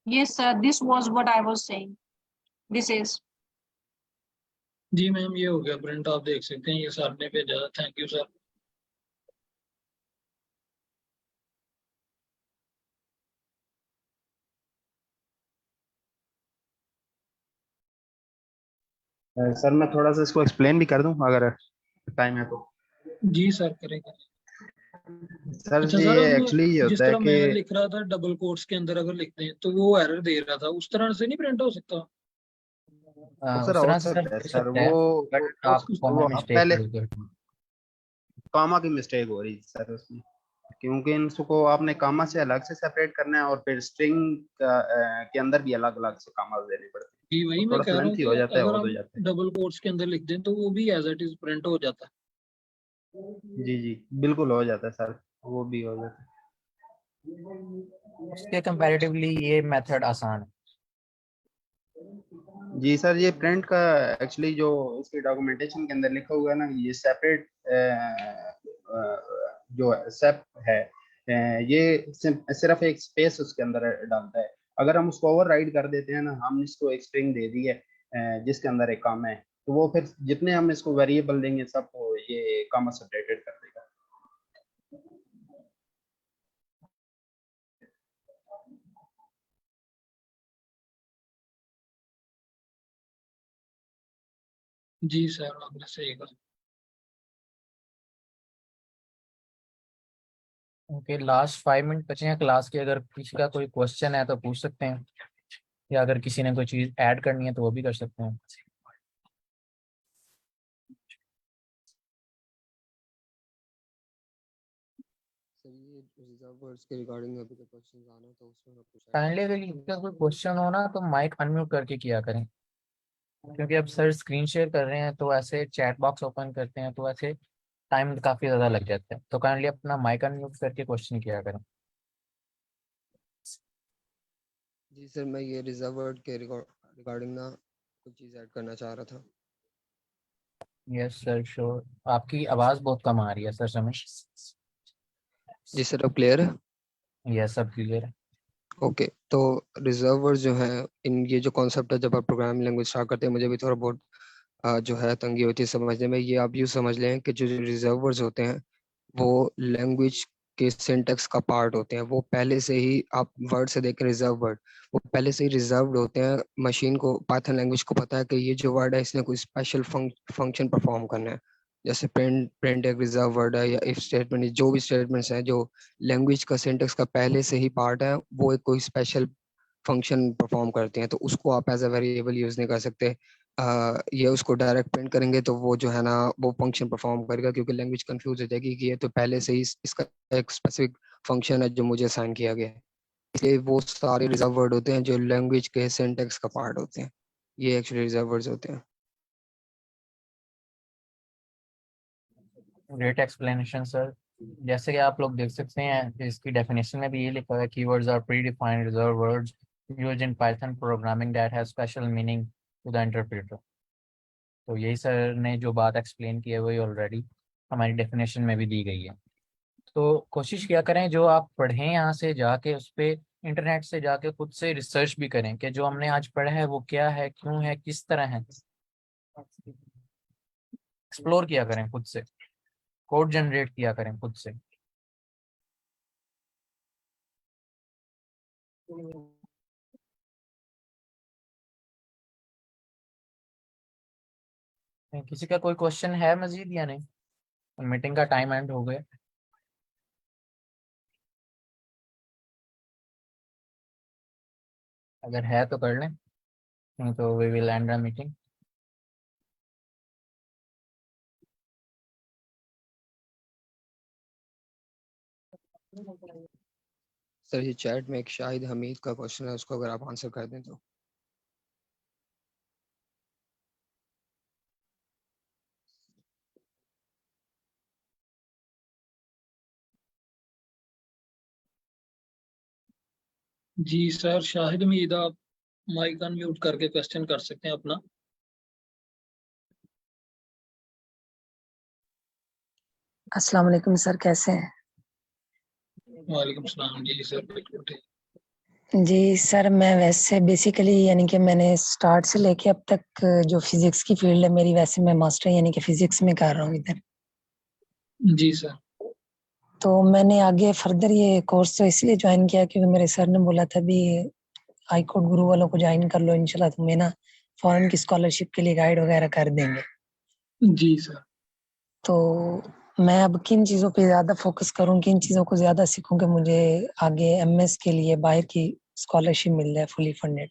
Yes, sir. This was what I was saying. This is. जी मैम, ये हो गया प्रिंट, आप देख सकते हैं, ये सर ने भेजा। Thank you sir. सर मैं थोड़ा सा इसको एक्सप्लेन भी कर दूं अगर टाइम है तो। जी सर, करेंगे। सर अच्छा जी सर, हम एक्चुअली ये जिस होता है तरह कि मैं लिख रहा था डबल कोट्स के अंदर अगर लिखते हैं तो वो एरर दे रहा था, उस तरह से नहीं प्रिंट हो सकता? सर उस हो तरह से सर सकता है कर सर, सकते वो हैं, बट आप कॉमा वो मिस्टेक पहले करोगे। कामा की मिस्टेक हो रही है सर उसमें, क्योंकि इनको आपने कामा से अलग से सेपरेट करना है और फिर स्ट्रिंग के अंदर भी अलग अलग से कामा देने पड़ते हैं, जी वही तो मैं थोड़ा कह सा रहा हूँ लेंथी कि हो जाता है, अगर हो तो हम जाता है। डबल कोट्स के अंदर लिख दें तो वो भी एज इट इज प्रिंट हो जाता है। जी जी बिल्कुल हो जाता है सर, वो भी हो जाता है। उसके कंपैरेटिवली ये मेथड आसान है। जी सर, ये प्रिंट का एक्चुअली जो इसके डॉक्यूमेंटेशन के अंदर लिखा हुआ है ना, ये सेपरेट जो सेप है ये सिर्फ एक स्पेस उसके अंदर डालता है। अगर हम उसको ओवरराइड कर देते हैं ना, हम इसको एक स्ट्रिंग दे दी है जिसके अंदर एक काम है, तो वो फिर जितने हम इसको वेरिएबल देंगे सबको ये काम सेपरेटेड कर देगा। जी सर, आपने सही कहा। ओके, लास्ट 5 मिनट बचे हैं क्लास के, अगर किसी का कोई क्वेश्चन है तो पूछ सकते हैं, या अगर किसी ने कोई चीज ऐड करनी है तो वो भी कर सकते हैं। सर ये रिजर्व वर्ड्स के रिगार्डिंग अभी तक क्वेश्चंस आना था उसमें मैं पूछा काइंडली अगर कोई क्वेश्चन हो ना तो माइक अनम्यूट करके किया करें, क्योंकि अब सर स्क्रीन शेयर कर रहे हैं तो ऐसे चैट बॉक्स ओपन करते हैं तो ऐसे टाइम काफी ज्यादा लग जाता है। तो काइंडली अपना माइक अनम्यूट करके क्वेश्चन किया करें। जी सर मैं ये रिजर्व वर्ड के रिगार्डिंग ना कुछ चीज़ ऐड करना चाह रहा था। Yes sir sure. आपकी आवाज बहुत कम आ रही है सर समझ। जी सर अब क्लियर है? यस सब क्लियर है। ओके तो रिजर्व वर्ड्स जो है इन ये जो कॉन्सेप्ट है जब आप प्रोग्रामिंग लैंग्वेज स्टार्ट करते हैं मुझे भी थोड़ा बहुत जो है तंगी होती है समझने में। ये आप यूँ समझ लें कि जो रिजर्व वर्ड्स होते हैं वो लैंग्वेज के सिंटेक्स का पार्ट होते हैं। वो पहले से ही आप वर्ड से देखें रिजर्व वर्ड वो पहले से ही रिजर्व्ड होते हैं। मशीन को पाइथन लैंग्वेज को पता है कि ये जो वर्ड है इसने कोई स्पेशल फंक्शन परफॉर्म करना है। जैसे प्रिंट एक रिजर्व वर्ड है या इफ स्टेटमेंट, जो भी स्टेटमेंट्स हैं जो लैंग्वेज का सिंटेक्स का पहले से ही पार्ट है वो एक कोई स्पेशल फंक्शन परफॉर्म करते हैं। तो उसको आप एज अ वेरिएबल यूज नहीं कर सकते। ये उसको डायरेक्ट प्रिंट करेंगे तो वो जो है ना वो फंक्शन परफॉर्म करेगा क्योंकि लैंग्वेज कंफ्यूज हो जाएगी कि ये तो पहले से ही इसका एक स्पेसिफिक फंक्शन है जो मुझे असाइन किया गया है। इसलिए वो सारे रिजर्व वर्ड होते हैं जो लैंग्वेज के सिंटेक्स का पार्ट होते हैं। ये एक्चुअली रिजर्व वर्ड्स होते हैं। Great explanation sir. जैसे कि आप लोग देख सकते हैं इसकी डेफिनेशन में भी ये लिखा है keywords are predefined reserved words used in Python programming that has special meaning to the interpreter. तो यही सर ने जो बात एक्सप्लेन की है वही ऑलरेडी हमारी डेफिनेशन में भी दी गई है। तो कोशिश किया करें जो आप पढ़ें यहाँ से जाके उस पर इंटरनेट से जाके खुद से रिसर्च भी करें कि जो हमने आज पढ़ा है वो क्या है, क्यों है, किस तरह है। एक्सप्लोर किया करें खुद से, कोड जनरेट किया करें खुद से। किसी का कोई क्वेश्चन है मजीद या नहीं? मीटिंग का टाइम एंड हो गया। अगर है तो कर लें, नहीं तो we will end the meeting. Sir ये चैट में एक शाहिद हमीद का क्वेश्चन है उसको अगर आप आंसर कर दें तो। जी सर शाहिद मीद आप माइक अनम्यूट करके क्वेश्चन कर सकते हैं अपना। अस्सलाम वालेकुम सर, कैसे हैं? वालेकुम सलाम। जी सर बिल्कुल ठीक। जी सर मैं वैसे बेसिकली यानी कि मैंने स्टार्ट से लेके अब तक जो फिजिक्स की फील्ड है मेरी, वैसे मैं मास्टर यानी कि फिजिक्स में कर रहा हूँ इधर। जी सर। तो मैंने आगे फर्दर ये कोर्स तो इसलिए ज्वाइन किया क्योंकि मेरे सर ने बोला था भी हाई कोर्ट गुरु वालों को ज्वाइन कर लो, इंशाल्लाह तुम्हें ना फॉरेन की स्कॉलरशिप के लिए गाइड वगैरह कर देंगे। जी सर। तो मैं अब किन चीज़ों पे ज़्यादा फोकस करूँ, किन चीज़ों को ज़्यादा सीखूं कि मुझे आगे एमएस के लिए बाहर की स्कॉलरशिप मिल जाए फुली फंडेड,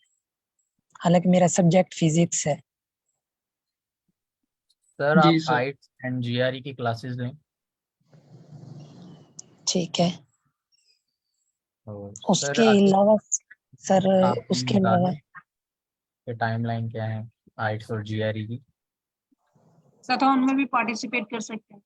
हालांकि मेरा सब्जेक्ट फिजिक्स है। सर जी आप सर। आइट्स एंड जीआरई की क्लासेस लें। ठीक है। तो सर उसके आगे अलावा सर आप उसके बता अलावा दें कि टाइमलाइन क्या है आइट्स और जीआरई की। सर तो उनमें भी पार्टिसिपेट कर सकते हैं।